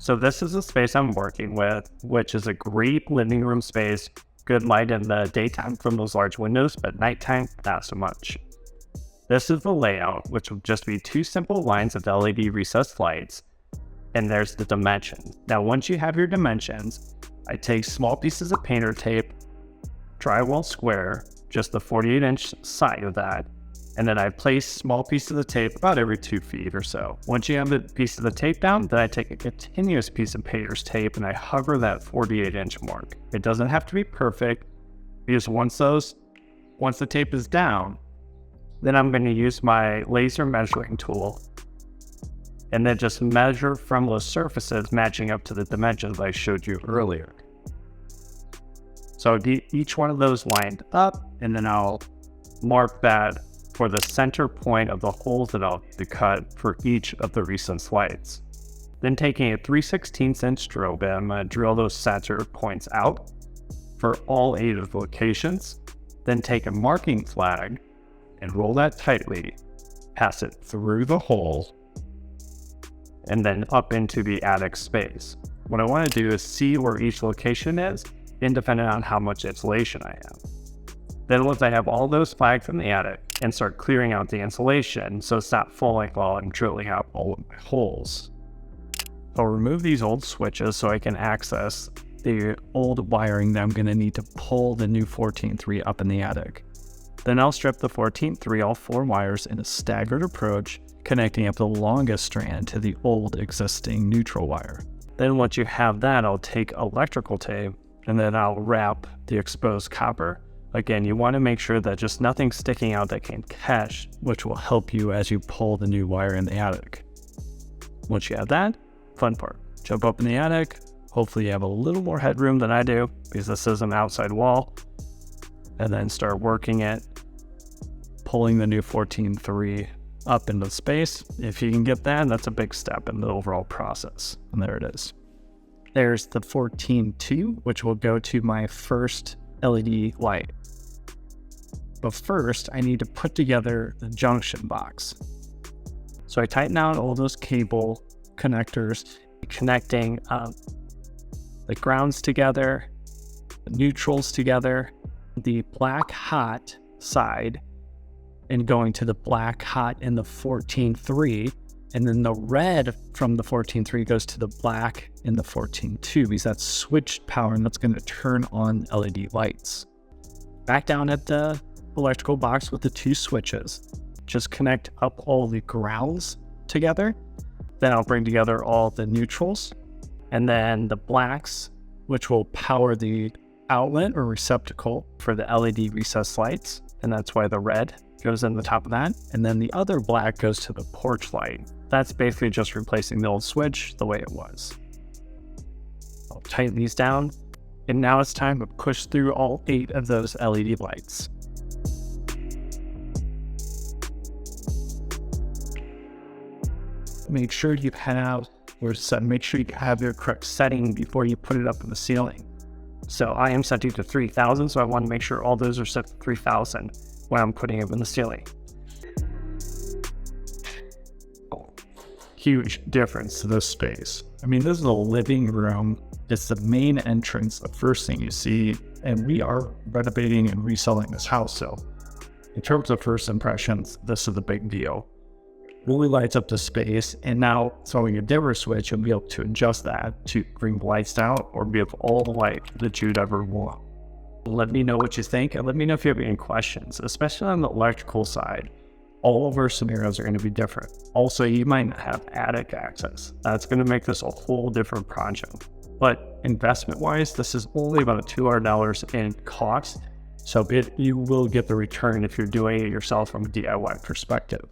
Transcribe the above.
So this is the space I'm working with, which is a great living room space, good light in the daytime from those large windows, but nighttime, not so much. This is the layout, which will just be 2 simple lines of LED recessed lights, and there's the dimensions. Now, once you have your dimensions, I take small pieces of painter tape, drywall square, just the 48-inch side of that, and then I place small pieces of tape about every 2 feet or so. Once you have the piece of the tape down, then I take a continuous piece of painter's tape and I hover that 48-inch mark. It doesn't have to be perfect, because once the tape is down, then I'm going to use my laser measuring tool and then just measure from those surfaces matching up to the dimensions I showed you earlier. So each one of those lined up, and then I'll mark that for the center point of the holes that I'll cut for each of the recessed lights. Then taking a 3/16" drill bit, I'm going to drill those center points out for all 8 of the locations. Then take a marking flag and roll that tightly, pass it through the hole, and then up into the attic space. What I want to do is see where each location is, independent on how much insulation I have. Then once I have all those flags in the attic, and start clearing out the insulation so it's not falling while I'm drilling out all of my holes. I'll remove these old switches so I can access the old wiring that I'm going to need to pull the new 14.3 up in the attic. Then I'll strip the 14.3 all 4 wires in a staggered approach, connecting up the longest strand to the old existing neutral wire. Then once you have that, I'll take electrical tape and then I'll wrap the exposed copper. Again, you want to make sure that just nothing's sticking out that can catch, which will help you as you pull the new wire in the attic. Once you have that, fun part, jump up in the attic. Hopefully you have a little more headroom than I do because this is an outside wall, and then start working it, pulling the new 14.3 up into space. If you can get that, that's a big step in the overall process. And there it is. There's the 14.2, which will go to my first LED light. But first, I need to put together the junction box. So I tighten out all those cable connectors, connecting the grounds together, the neutrals together, the black hot side, and going to the black hot in the 14.3, and then the red from the 14.3 goes to the black in the 14.2 because that's switched power and that's going to turn on LED lights. Back down at the electrical box with the 2 switches. Just connect up all the grounds together. Then I'll bring together all the neutrals and then the blacks, which will power the outlet or receptacle for the LED recessed lights. And that's why the red goes in the top of that. And then the other black goes to the porch light. That's basically just replacing the old switch the way it was. I'll tighten these down. And now it's time to push through all 8 of those LED lights. Make sure you have your correct setting before you put it up in the ceiling. So I am setting to 3000, so I want to make sure all those are set to 3000 when I'm putting it in the ceiling. Huge difference to this space. I mean, this is a living room. It's the main entrance, the first thing you see, and we are renovating and reselling this house. So in terms of first impressions, this is a big deal. Really lights up the space, and now throwing a dimmer switch, you'll be able to adjust that to bring the lights down or give all the light that you'd ever want. Let me know what you think, and let me know if you have any questions, especially on the electrical side. All of our scenarios are going to be different. Also, you might not have attic access. That's going to make this a whole different project. But investment-wise, this is only about $200 in cost, so you will get the return if you're doing it yourself from a DIY perspective.